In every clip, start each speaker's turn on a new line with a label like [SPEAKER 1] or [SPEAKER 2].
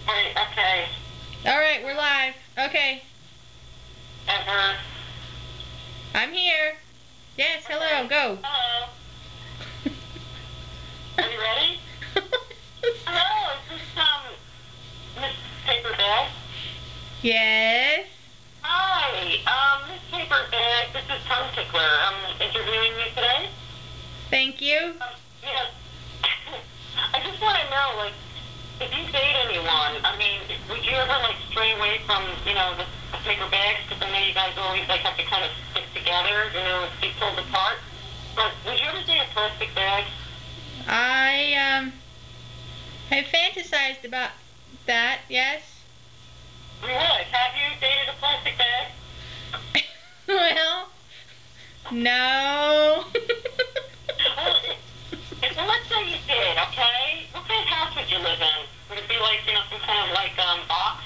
[SPEAKER 1] Wait, okay.
[SPEAKER 2] Alright, we're live. Okay.
[SPEAKER 1] Ever.
[SPEAKER 2] I'm here. Yes, hello,
[SPEAKER 1] Okay.
[SPEAKER 2] go.
[SPEAKER 1] Hello. Are you ready? Hello, is this, Miss Paper Bag?
[SPEAKER 2] Yes.
[SPEAKER 1] Hi, Miss Paper Bag, this is Tongue Tickler. I'm interviewing you today.
[SPEAKER 2] Thank you.
[SPEAKER 1] Yes. I just want to know, like, if you date anyone, I mean, would you ever, like, stray away from, the paper bags? Because I know you guys always, like, have to kind of stick together, be pulled apart. But would you ever date a plastic bag?
[SPEAKER 2] I have fantasized about that, yes.
[SPEAKER 1] You would. Have you dated a plastic bag?
[SPEAKER 2] Well, no.
[SPEAKER 1] Well, let's say you did, okay? What kind of house would you live in? Would it be like, some kind of like box?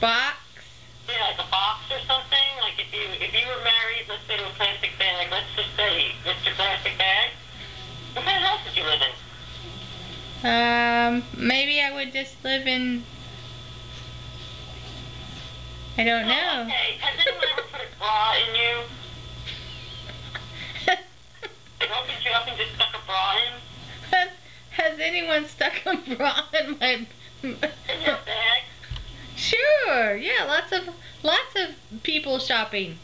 [SPEAKER 2] Box?
[SPEAKER 1] Yeah, like a box or something? Like if you were married, let's say to a plastic bag, let's just say Mr. Plastic Bag, what kind of house would you live in?
[SPEAKER 2] Maybe I would just live in, I don't know.
[SPEAKER 1] Okay, has anyone ever put a bra in you? They opened you up and just stuck a bra in?
[SPEAKER 2] Has anyone stuck a bra in my...
[SPEAKER 1] In your bag?
[SPEAKER 2] Sure, yeah, lots of people shopping.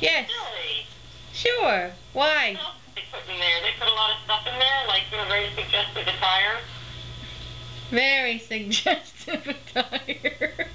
[SPEAKER 2] Yes,
[SPEAKER 1] Really?
[SPEAKER 2] sure. Why?
[SPEAKER 1] What else did they put in there? They put a lot of stuff in there, like, very suggestive attire?
[SPEAKER 2] Very suggestive attire.